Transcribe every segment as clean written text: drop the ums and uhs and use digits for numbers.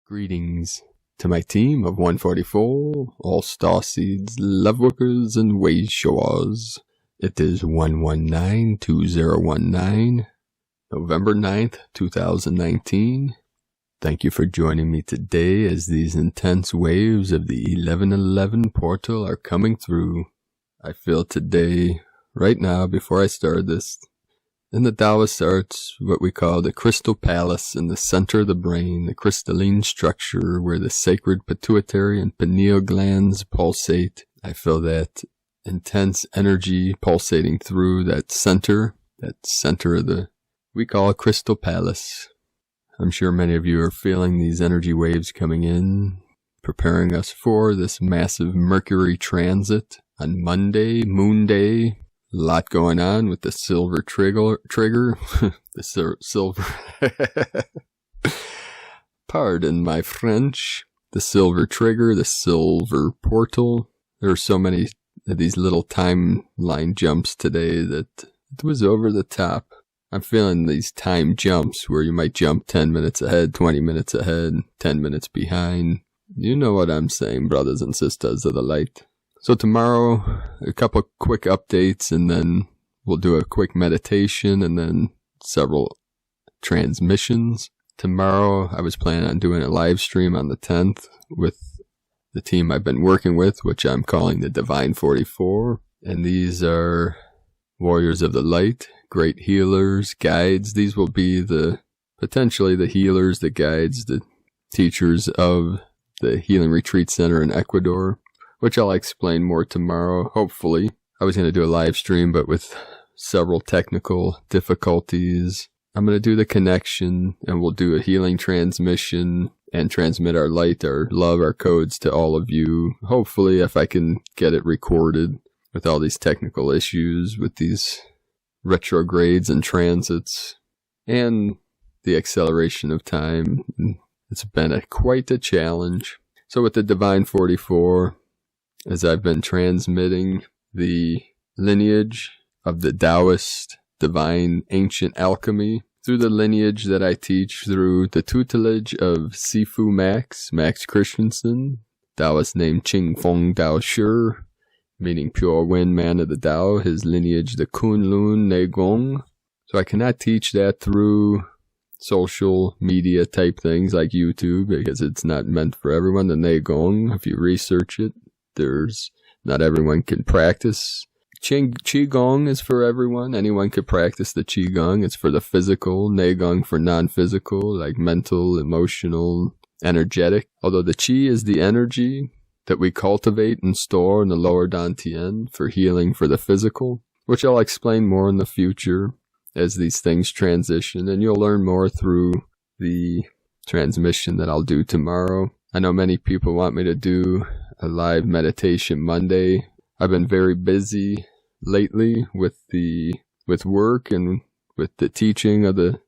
Greetings to my team of 144, all Starseeds, Lightworkers, and Wayshowers. It is 119-2019, November 9th, 2019. Thank you for joining me today as these intense waves of the 1111 portal are coming through. I feel today, right now, before I start this, in the Taoist arts, what we call the crystal palace in the center of the brain, the crystalline structure where the sacred pituitary and pineal glands pulsate. I feel that intense energy pulsating through that center of we call a crystal palace. I'm sure many of you are feeling these energy waves coming in, preparing us for this massive Mercury transit on Monday, Moon Day. A lot going on with the silver trigger, the silver, pardon my French, the silver trigger, the silver portal. There are so many of these little timeline jumps today that it was over the top. I'm feeling these time jumps where you might jump 10 minutes ahead, 20 minutes ahead, 10 minutes behind. You know what I'm saying, brothers and sisters of the light. So tomorrow, a couple quick updates, and then we'll do a quick meditation, and then several transmissions. Tomorrow, I was planning on doing a live stream on the 10th with the team I've been working with, which I'm calling the Divine 44. And these are warriors of the light, great healers, guides. These will be potentially the healers, the guides, the teachers of the Healing Retreat Center in Ecuador, which I'll explain more tomorrow, hopefully. I was going to do a live stream, but with several technical difficulties, I'm going to do the connection, and we'll do a healing transmission and transmit our light, our love, our codes to all of you. Hopefully, if I can get it recorded with all these technical issues, with these retrogrades and transits, and the acceleration of time. It's been quite a challenge. So with the Divine 44, as I've been transmitting the lineage of the Taoist divine ancient alchemy through the lineage that I teach through the tutelage of Sifu Max Christensen, Taoist named Qing Feng Dao Shi, meaning pure wind man of the Tao, his lineage the Kunlun Neigong. So I cannot teach that through social media type things like YouTube because it's not meant for everyone. The Neigong, if you research it, not everyone can practice. Qigong is for everyone. Anyone can practice the Qigong. It's for the physical. Neigong for non-physical, like mental, emotional, energetic. Although the Qi is the energy that we cultivate and store in the lower Dantian for healing for the physical, which I'll explain more in the future as these things transition. And you'll learn more through the transmission that I'll do tomorrow. I know many people want me to do a live meditation Monday. I've been very busy lately with work and with the teaching of the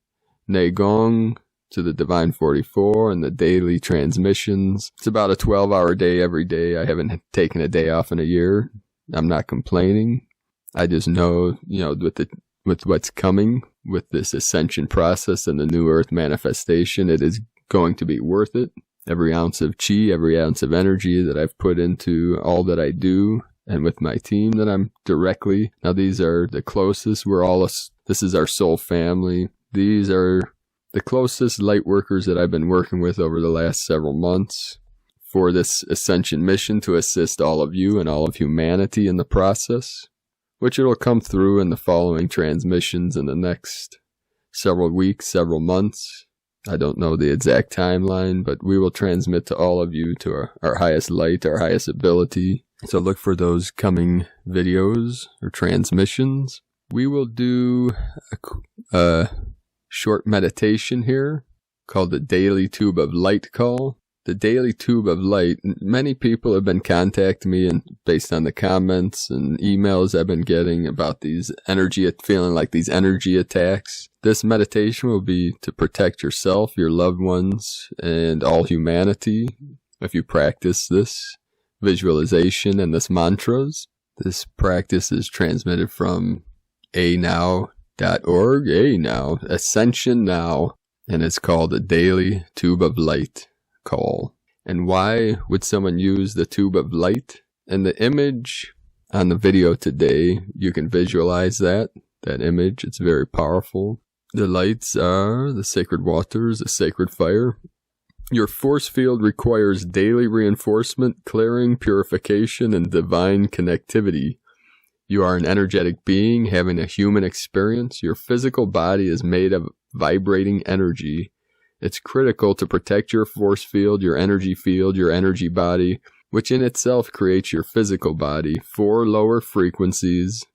Neigong to the Divine 44 and the daily transmissions. It's about a 12-hour day every day. I haven't taken a day off in a year. I'm not complaining. I just know, with what's coming with this ascension process and the new earth manifestation, it is going to be worth it. Every ounce of chi, every ounce of energy that I've put into all that I do, and with my team that I'm directly. Now these are the closest. This is our soul family. These are the closest light workers that I've been working with over the last several months for this ascension mission to assist all of you and all of humanity in the process, which it'll come through in the following transmissions in the next several weeks, several months. I don't know the exact timeline, but we will transmit to all of you to our highest light, our highest ability. So look for those coming videos or transmissions. We will do a short meditation here called the Daily Tube of Light call. The Daily Tube of Light, many people have been contacting me and based on the comments and emails I've been getting about feeling like these energy attacks. This meditation will be to protect yourself, your loved ones, and all humanity if you practice this visualization and this mantras. This practice is transmitted from anow.org, Ascension Now, and it's called the Daily Tube of Light. call. And why would someone use the tube of light? And the image on the video today, you can visualize that image. It's very powerful. The lights are the sacred waters, the sacred fire. Your force field requires daily reinforcement, clearing, purification, and divine connectivity. You are an energetic being having a human experience. Your physical body is made of vibrating energy. It's critical to protect your force field, your energy body, which in itself creates your physical body. From lower frequencies,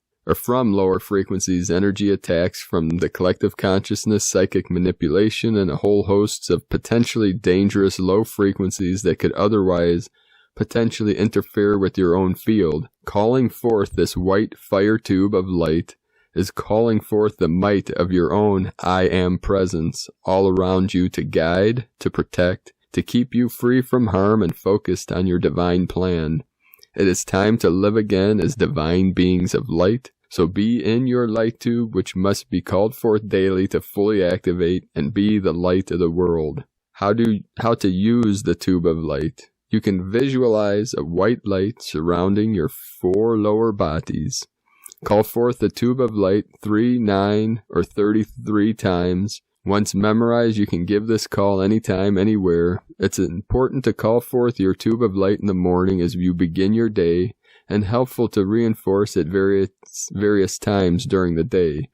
energy attacks from the collective consciousness, psychic manipulation, and a whole host of potentially dangerous low frequencies that could otherwise potentially interfere with your own field. Calling forth this white fire tube of light is calling forth the might of your own I Am presence all around you to guide, to protect, to keep you free from harm and focused on your divine plan. It is time to live again as divine beings of light. So be in your light tube, which must be called forth daily to fully activate and be the light of the world. How to use the tube of light. You can visualize a white light surrounding your 4 lower bodies. Call forth the tube of light 3, 9, or 33 times. Once memorized, you can give this call anytime, anywhere. It's important to call forth your tube of light in the morning as you begin your day, and helpful to reinforce at various times during the day.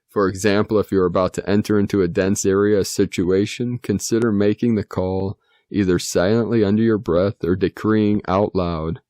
For example, if you're about to enter into a dense area situation, consider making the call either silently under your breath or decreeing out loud.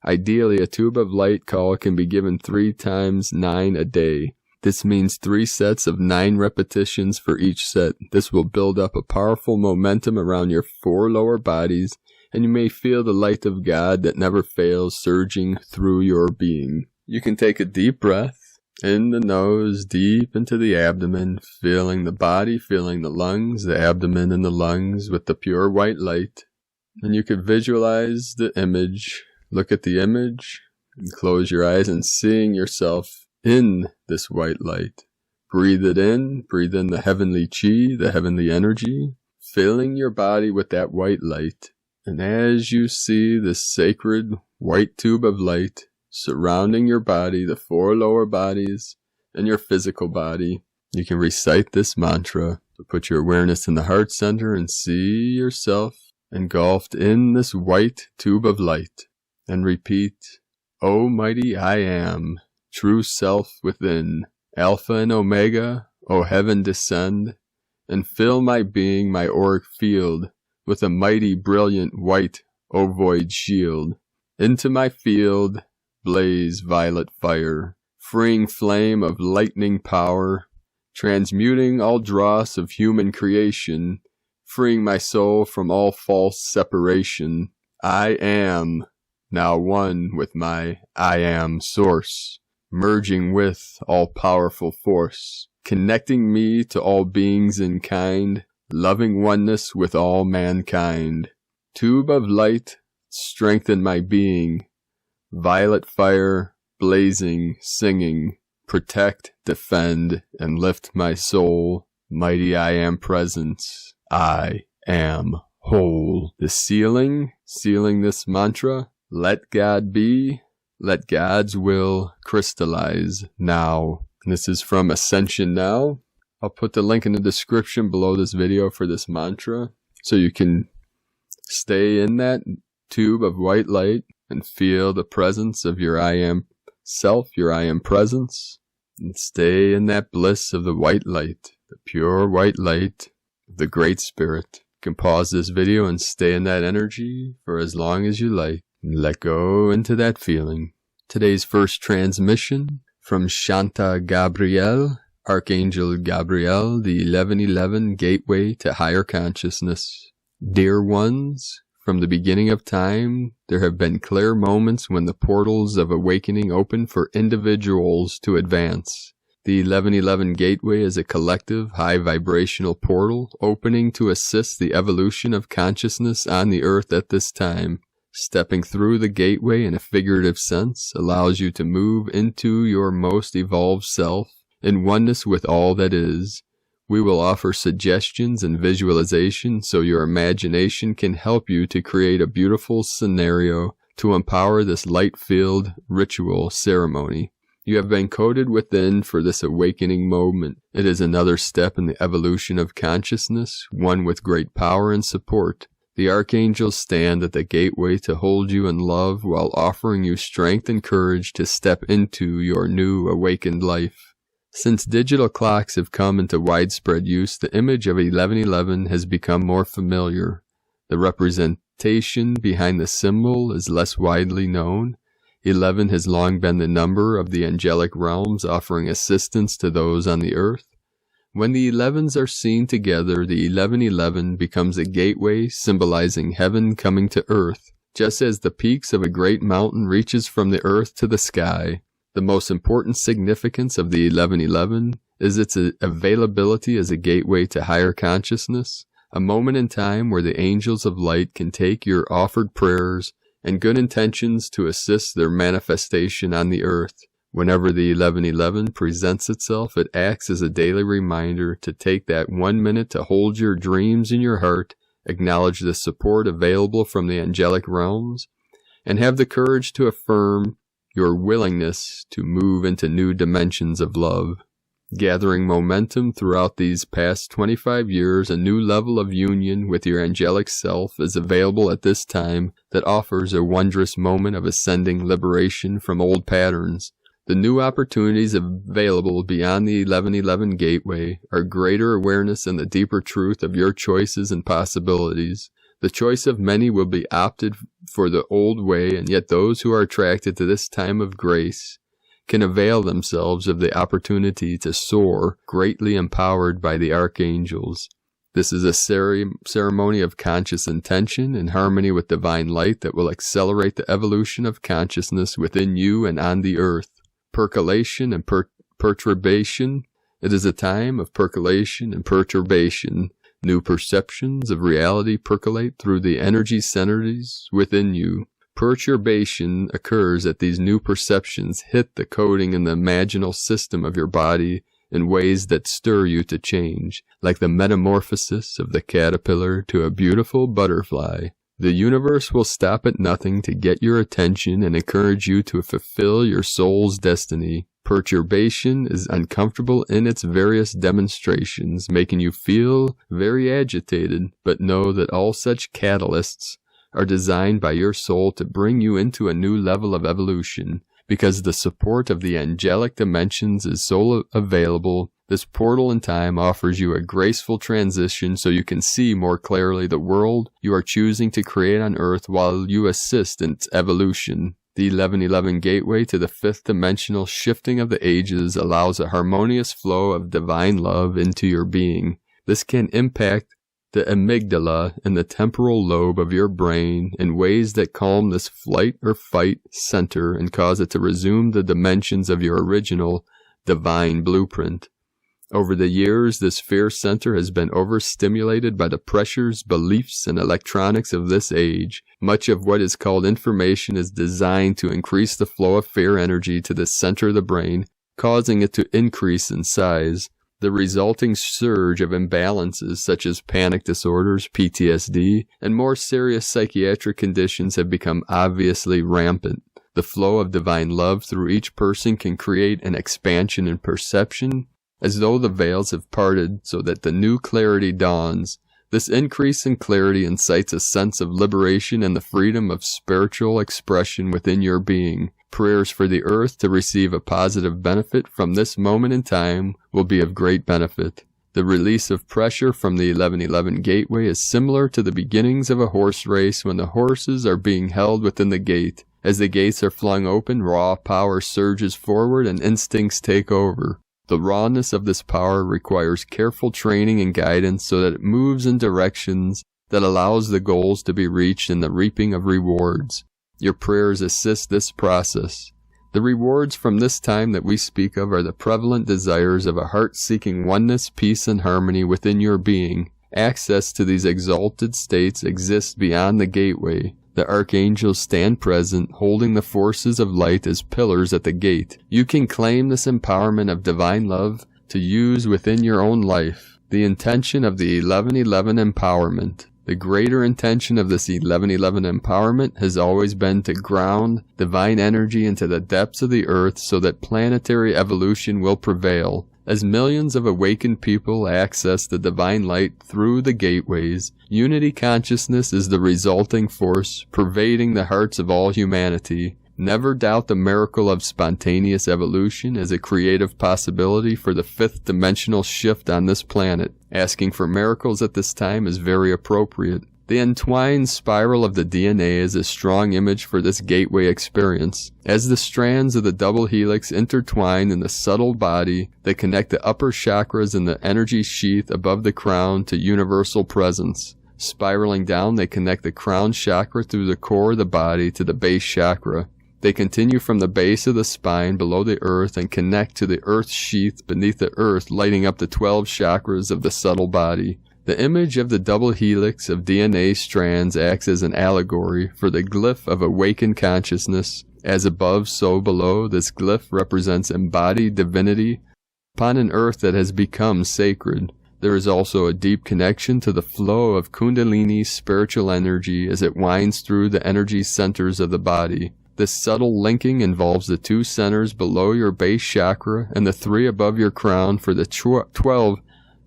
Ideally, a tube of light call can be given 3 times 9 a day. This means 3 sets of 9 repetitions for each set. This will build up a powerful momentum around your 4 lower bodies, and you may feel the light of God that never fails surging through your being. You can take a deep breath in the nose, deep into the abdomen, feeling the body, feeling the lungs, the abdomen and the lungs with the pure white light. And you can visualize the image, look at the image, and close your eyes and seeing yourself in this white light. Breathe in the heavenly chi, the heavenly energy, filling your body with that white light. And as you see this sacred white tube of light surrounding your body, the 4 lower bodies, and your physical body, you can recite this mantra to put your awareness in the heart center and see yourself engulfed in this white tube of light. And repeat, O mighty I Am, true self within, Alpha and Omega, O heaven descend, and fill my being, my auric field, with a mighty brilliant white ovoid shield. Into my field blaze violet fire, freeing flame of lightning power, transmuting all dross of human creation, freeing my soul from all false separation. I am now one with my I Am source, merging with all-powerful force, connecting me to all beings in kind, loving oneness with all mankind. Tube of light, strengthen my being, violet fire, blazing, singing, protect, defend, and lift my soul. Mighty I Am presence, I am whole. The sealing this mantra, let God be, let God's will crystallize now. And this is from Ascension Now. I'll put the link in the description below this video for this mantra, so you can stay in that tube of white light and feel the presence of your I Am self, your I Am presence, and stay in that bliss of the white light, the pure white light of the Great Spirit. You can pause this video and stay in that energy for as long as you like, and let go into that feeling. Today's first transmission from Shanta Gabriel, Archangel Gabriel, the 1111 Gateway to Higher Consciousness. Dear ones, from the beginning of time, there have been clear moments when the portals of awakening open for individuals to advance. The 1111 Gateway is a collective, high-vibrational portal opening to assist the evolution of consciousness on the earth at this time. Stepping through the gateway in a figurative sense allows you to move into your most evolved self, in oneness with all that is, We will offer suggestions and visualization so your imagination can help you to create a beautiful scenario to empower this light-filled ritual ceremony. You have been coded within for this awakening moment. It is another step in the evolution of consciousness, one with great power and support. The archangels stand at the gateway to hold you in love while offering you strength and courage to step into your new awakened life. Since digital clocks have come into widespread use, the image of 1111 has become more familiar. The representation behind the symbol is less widely known. 11 has long been the number of the angelic realms, offering assistance to those on the earth. When the 11s are seen together, the 1111 becomes a gateway symbolizing heaven coming to earth, just as the peaks of a great mountain reaches from the earth to the sky. The most important significance of the 1111 is its availability as a gateway to higher consciousness, a moment in time where the angels of light can take your offered prayers and good intentions to assist their manifestation on the earth. Whenever the 1111 presents itself, it acts as a daily reminder to take that 1 minute to hold your dreams in your heart, acknowledge the support available from the angelic realms, and have the courage to affirm your willingness to move into new dimensions of love. Gathering momentum throughout these past 25 years, a new level of union with your angelic self is available at this time that offers a wondrous moment of ascending liberation from old patterns. The new opportunities available beyond the 1111 gateway are greater awareness and the deeper truth of your choices and possibilities. The choice of many will be opted for the old way, and yet those who are attracted to this time of grace can avail themselves of the opportunity to soar, greatly empowered by the archangels. This is a ceremony of conscious intention in harmony with divine light that will accelerate the evolution of consciousness within you and on the earth. Percolation and perturbation. It is a time of percolation and perturbation. New perceptions of reality percolate through the energy centers within you. Perturbation occurs as these new perceptions hit the coding in the imaginal system of your body in ways that stir you to change, like the metamorphosis of the caterpillar to a beautiful butterfly. The universe will stop at nothing to get your attention and encourage you to fulfill your soul's destiny. Perturbation is uncomfortable in its various demonstrations, making you feel very agitated, but know that all such catalysts are designed by your soul to bring you into a new level of evolution. Because the support of the angelic dimensions is so available, this portal in time offers you a graceful transition so you can see more clearly the world you are choosing to create on Earth while you assist in its evolution. The 1111 gateway to the fifth dimensional shifting of the ages allows a harmonious flow of divine love into your being. This can impact the amygdala and the temporal lobe of your brain in ways that calm this flight or fight center and cause it to resume the dimensions of your original divine blueprint. Over the years, this fear center has been overstimulated by the pressures, beliefs, and electronics of this age. Much of what is called information is designed to increase the flow of fear energy to the center of the brain, causing it to increase in size. The resulting surge of imbalances such as panic disorders, PTSD, and more serious psychiatric conditions have become obviously rampant. The flow of divine love through each person can create an expansion in perception, as though the veils have parted so that the new clarity dawns. This increase in clarity incites a sense of liberation and the freedom of spiritual expression within your being. Prayers for the earth to receive a positive benefit from this moment in time will be of great benefit. The release of pressure from the 1111 gateway is similar to the beginnings of a horse race when the horses are being held within the gate. As the gates are flung open, raw power surges forward and instincts take over. The rawness of this power requires careful training and guidance so that it moves in directions that allows the goals to be reached and the reaping of rewards. Your prayers assist this process. The rewards from this time that we speak of are the prevalent desires of a heart seeking oneness, peace, and harmony within your being. Access to these exalted states exists beyond the gateway. The archangels stand present, holding the forces of light as pillars at the gate. You can claim this empowerment of divine love to use within your own life. The intention of the 1111 empowerment. The greater intention of this 1111 empowerment has always been to ground divine energy into the depths of the earth so that planetary evolution will prevail. As millions of awakened people access the divine light through the gateways, unity consciousness is the resulting force pervading the hearts of all humanity. Never doubt the miracle of spontaneous evolution as a creative possibility for the fifth dimensional shift on this planet. Asking for miracles at this time is very appropriate. The entwined spiral of the DNA is a strong image for this gateway experience. As the strands of the double helix intertwine in the subtle body, they connect the upper chakras in the energy sheath above the crown to universal presence. Spiraling down, they connect the crown chakra through the core of the body to the base chakra. They continue from the base of the spine below the earth and connect to the earth sheath beneath the earth, lighting up the 12 chakras of the subtle body. The image of the double helix of DNA strands acts as an allegory for the glyph of awakened consciousness. As above, so below, this glyph represents embodied divinity upon an earth that has become sacred. There is also a deep connection to the flow of Kundalini spiritual energy as it winds through the energy centers of the body. This subtle linking involves the 2 centers below your base chakra and the 3 above your crown for the 12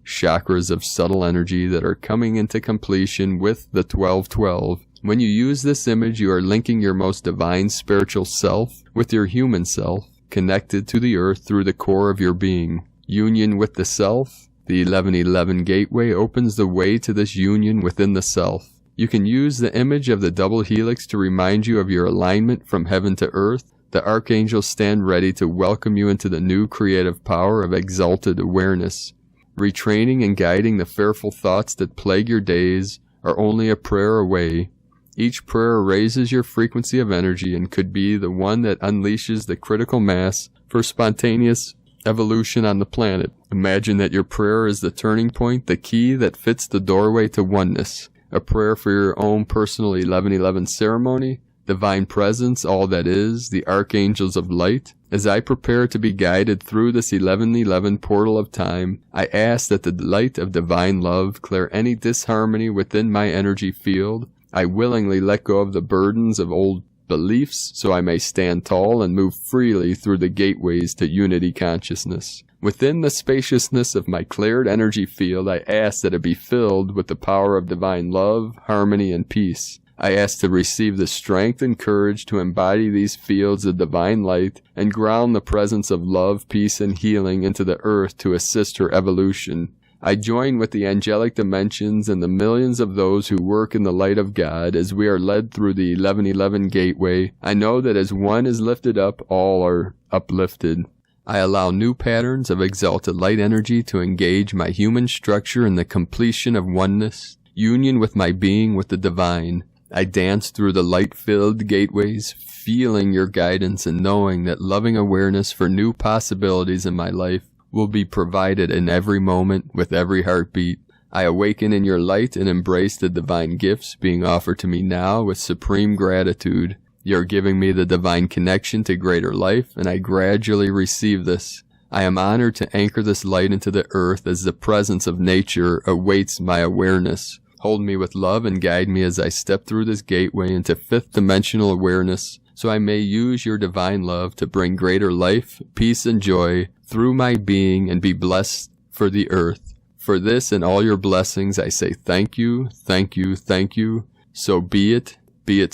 chakras of subtle energy that are coming into completion with the 1212. When you use this image, you are linking your most divine spiritual self with your human self, connected to the earth through the core of your being. Union with the self. The 1111 gateway opens the way to this union within the self. You can use the image of the double helix to remind you of your alignment from heaven to earth. The archangels stand ready to welcome you into the new creative power of exalted awareness. Retraining and guiding the fearful thoughts that plague your days are only a prayer away. Each prayer raises your frequency of energy and could be the one that unleashes the critical mass for spontaneous evolution on the planet. Imagine that your prayer is the turning point, the key that fits the doorway to oneness. A prayer for your own personal 1111 ceremony, divine presence, all that is, the archangels of light. As I prepare to be guided through this 1111 portal of time, I ask that the light of divine love clear any disharmony within my energy field. I willingly let go of the burdens of old beliefs so I may stand tall and move freely through the gateways to unity consciousness. Within the spaciousness of my cleared energy field, I ask that it be filled with the power of divine love, harmony, and peace. I ask to receive the strength and courage to embody these fields of divine light and ground the presence of love, peace, and healing into the earth to assist her evolution. I join with the angelic dimensions and the millions of those who work in the light of God as we are led through the 1111 gateway. I know that as one is lifted up, all are uplifted. I allow new patterns of exalted light energy to engage my human structure in the completion of oneness, union with my being with the divine. I dance through the light-filled gateways, feeling your guidance and knowing that loving awareness for new possibilities in my life will be provided in every moment with every heartbeat. I awaken in your light and embrace the divine gifts being offered to me now with supreme gratitude. You're giving me the divine connection to greater life, and I gradually receive this. I am honored to anchor this light into the earth as the presence of nature awaits my awareness. Hold me with love and guide me as I step through this gateway into fifth dimensional awareness, so I may use your divine love to bring greater life, peace, and joy through my being and be blessed for the earth. For this and all your blessings, I say thank you, thank you, thank you. So be it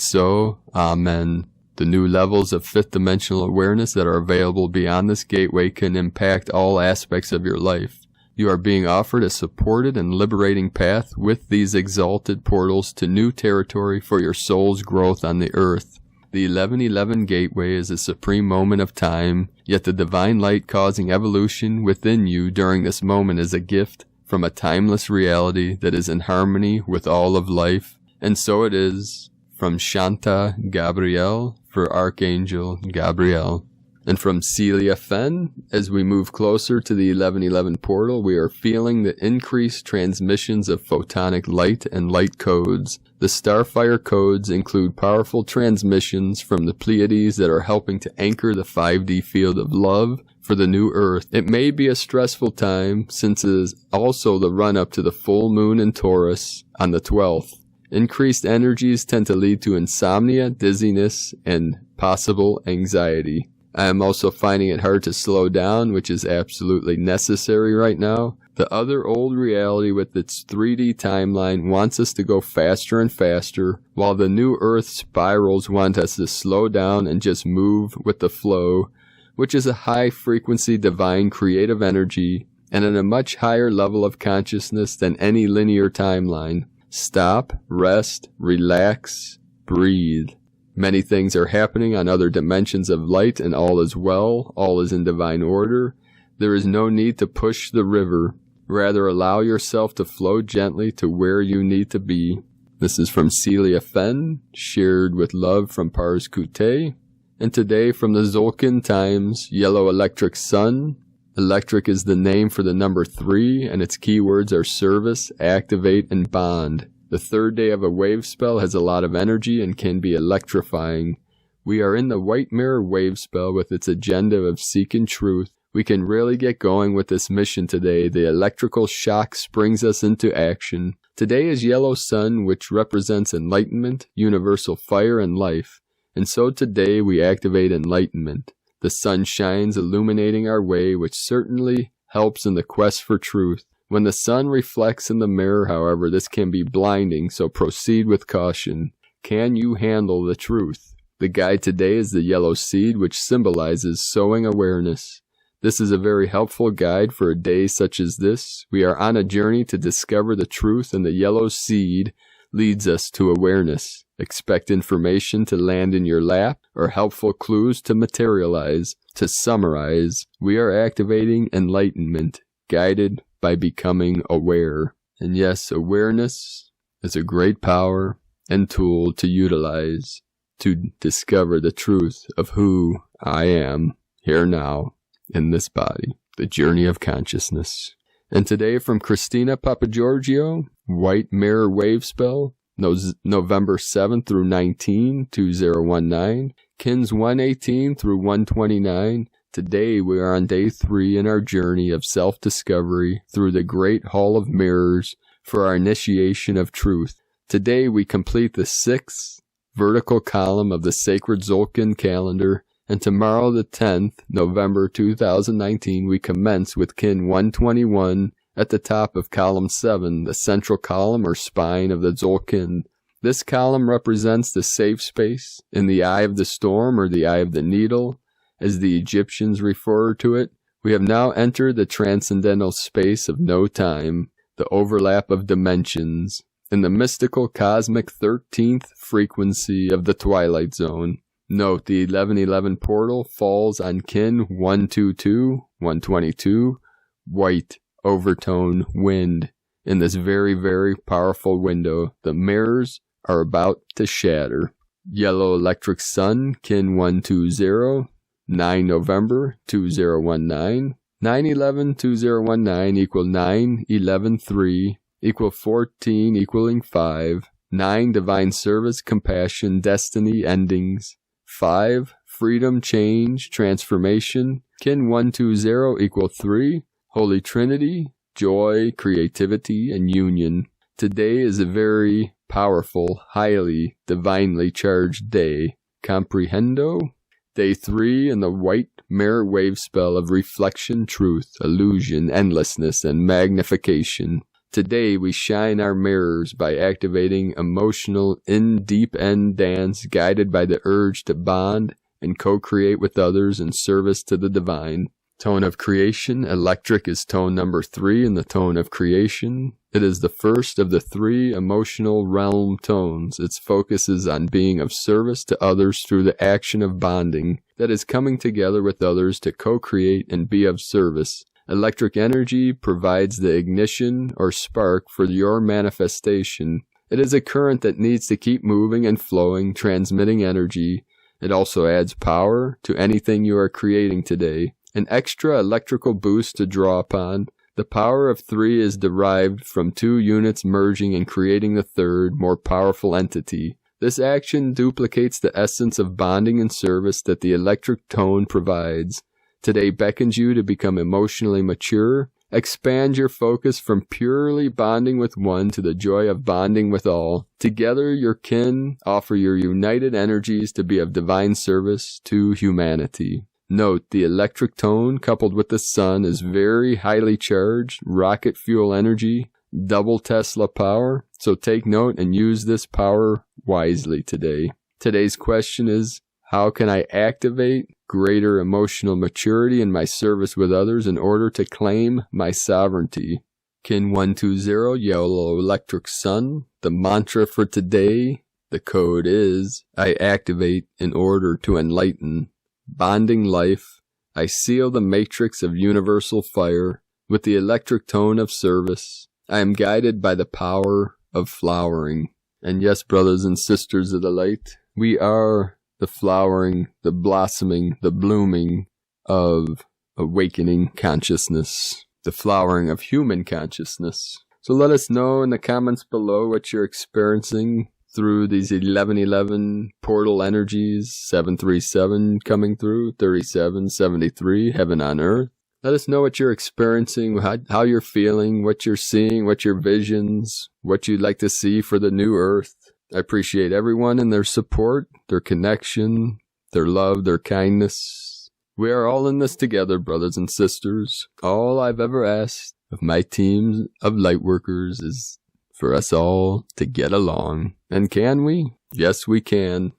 so. Amen. The new levels of fifth dimensional awareness that are available beyond this gateway can impact all aspects of your life. You are being offered a supported and liberating path with these exalted portals to new territory for your soul's growth on the earth. The 1111 gateway is a supreme moment of time, yet the divine light causing evolution within you during this moment is a gift from a timeless reality that is in harmony with all of life. And so it is. From Shanta Gabriel for Archangel Gabriel. And from Celia Fenn, as we move closer to the 1111 portal, we are feeling the increased transmissions of photonic light and light codes. The Starfire codes include powerful transmissions from the Pleiades that are helping to anchor the 5D field of love for the new Earth. It may be a stressful time, since it is also the run-up to the full moon in Taurus on the 12th. Increased energies tend to lead to insomnia, dizziness, and possible anxiety. I am also finding it hard to slow down, which is absolutely necessary right now. The other old reality with its 3D timeline wants us to go faster and faster, while the new Earth spirals want us to slow down and just move with the flow, which is a high-frequency divine creative energy and at a much higher level of consciousness than any linear timeline. Stop, rest, relax, breathe. Many things are happening on other dimensions of light, and all is well, all is in divine order. There is no need to push the river. Rather, allow yourself to flow gently to where you need to be. This is from Celia Fenn, shared with love from Pars Kute. And today from the Zolkin Times, Yellow Electric Sun. Electric is the name for the number 3, and its keywords are service, activate, and bond. The third day of a wave spell has a lot of energy and can be electrifying. We are in the White Mirror wave spell with its agenda of seeking truth. We can really get going with this mission today. The electrical shock springs us into action. Today is Yellow Sun, which represents enlightenment, universal fire, and life. And so today we activate enlightenment. The sun shines, illuminating our way, which certainly helps in the quest for truth. When the sun reflects in the mirror, however, this can be blinding, so proceed with caution. Can you handle the truth? The guide today is the yellow seed, which symbolizes sowing awareness. This is a very helpful guide for a day such as this. We are on a journey to discover the truth, and the yellow seed leads us to awareness. Expect information to land in your lap or helpful clues to materialize. To summarize, we are activating enlightenment, guided by becoming aware. And yes, awareness is a great power and tool to utilize to discover the truth of who I am here now in this body, the journey of consciousness. And today from Christina Papagiorgio, White Mirror Wave Spell, November 7th through 19, 2019, Kins 118 through 129. Today we are on day 3 in our journey of self-discovery through the Great Hall of Mirrors for our initiation of truth. Today we complete the 6th vertical column of the Sacred Zolkin calendar, and tomorrow the 10th, November 2019, we commence with Kin 121 at the top of column 7, the central column or spine of the Zolkin. This column represents the safe space in the eye of the storm or the eye of the needle, as the Egyptians refer to it. We have now entered the transcendental space of no time, the overlap of dimensions, in the mystical cosmic 13th frequency of the Twilight Zone. Note, the 1111 portal falls on Kin 122, 122, white, overtone, wind. In this very, very powerful window, the mirrors are about to shatter. Yellow Electric Sun, Kin 120, 9 November 2019, 9/11/2019 equal 9/11/3 equal 14 equaling 5, 9 Divine Service, Compassion, Destiny, Endings, 5 Freedom, Change, Transformation, Kin 120 equal 3, Holy Trinity, Joy, Creativity, and Union. Today is a very powerful, highly, divinely charged day. Comprehendo? Day 3 in the White Mirror Wave spell of reflection, truth, illusion, endlessness, and magnification. Today we shine our mirrors by activating emotional in-deep end dance guided by the urge to bond and co-create with others in service to the divine. Tone of creation, electric, is tone number 3 in the tone of creation. It is the first of the 3 emotional realm tones. Its focus is on being of service to others through the action of bonding, that is coming together with others to co-create and be of service. Electric energy provides the ignition or spark for your manifestation. It is a current that needs to keep moving and flowing, transmitting energy. It also adds power to anything you are creating today. An extra electrical boost to draw upon. The power of 3 is derived from 2 units merging and creating the third, more powerful entity. This action duplicates the essence of bonding and service that the electric tone provides. Today beckons you to become emotionally mature. Expand your focus from purely bonding with one to the joy of bonding with all. Together, your kin offer your united energies to be of divine service to humanity. Note, the electric tone coupled with the sun is very highly charged, rocket fuel energy, double Tesla power, so take note and use this power wisely today. Today's question is, how can I activate greater emotional maturity in my service with others in order to claim my sovereignty? Kin 120, Yellow Electric Sun. The mantra for today, the code is, I activate in order to enlighten. Bonding life, I seal the matrix of universal fire with the electric tone of service. I am guided by the power of flowering. And yes, brothers and sisters of the light, we are the flowering, the blossoming, the blooming of awakening consciousness, the flowering of human consciousness. So let us know in the comments below what you're experiencing through these 1111 portal energies, 737 coming through, 3773, heaven on earth. Let us know what you're experiencing, how you're feeling, what you're seeing, what your visions, what you'd like to see for the new earth. I appreciate everyone and their support, their connection, their love, their kindness. We are all in this together, brothers and sisters. All I've ever asked of my team of Lightworkers is for us all to get along. And can we? Yes, we can.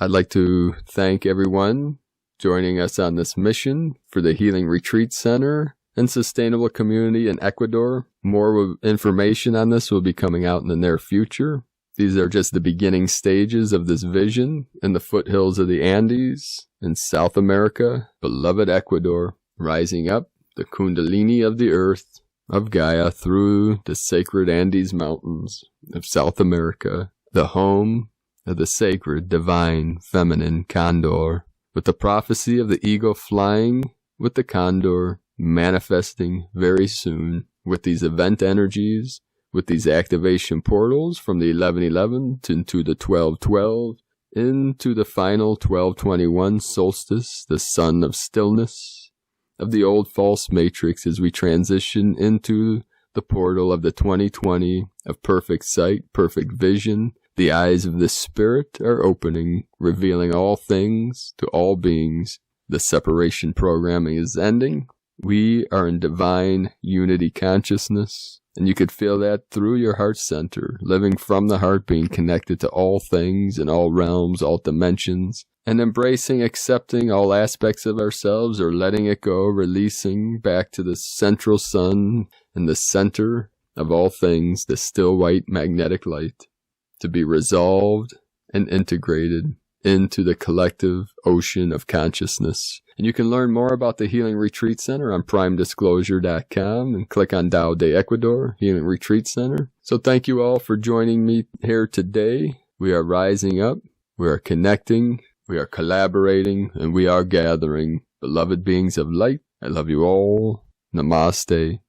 I'd like to thank everyone joining us on this mission for the Healing Retreat Center and Sustainable Community in Ecuador. More information on this will be coming out in the near future. These are just the beginning stages of this vision in the foothills of the Andes in South America, beloved Ecuador, rising up the Kundalini of the earth, of Gaia through the sacred Andes Mountains of South America, the home of the sacred, divine, feminine condor, with the prophecy of the eagle flying with the condor, manifesting very soon with these event energies, with these activation portals from the 1111 into the 1212, into the final 1221 solstice, the sun of stillness, of the old false matrix as we transition into the portal of the 2020 of perfect sight, perfect vision. The eyes of the spirit are opening, revealing all things to all beings. The separation programming is ending. We are in divine unity consciousness, and you could feel that through your heart center, living from the heart, being connected to all things in all realms, all dimensions, and embracing, accepting all aspects of ourselves or letting it go, releasing back to the central sun and the center of all things, the still white magnetic light, to be resolved and integrated into the collective ocean of consciousness. And you can learn more about the Healing Retreat Center on primedisclosure.com and click on Tao de Ecuador, Healing Retreat Center. So thank you all for joining me here today. We are rising up, we are connecting, we are collaborating, and we are gathering. Beloved beings of light, I love you all. Namaste.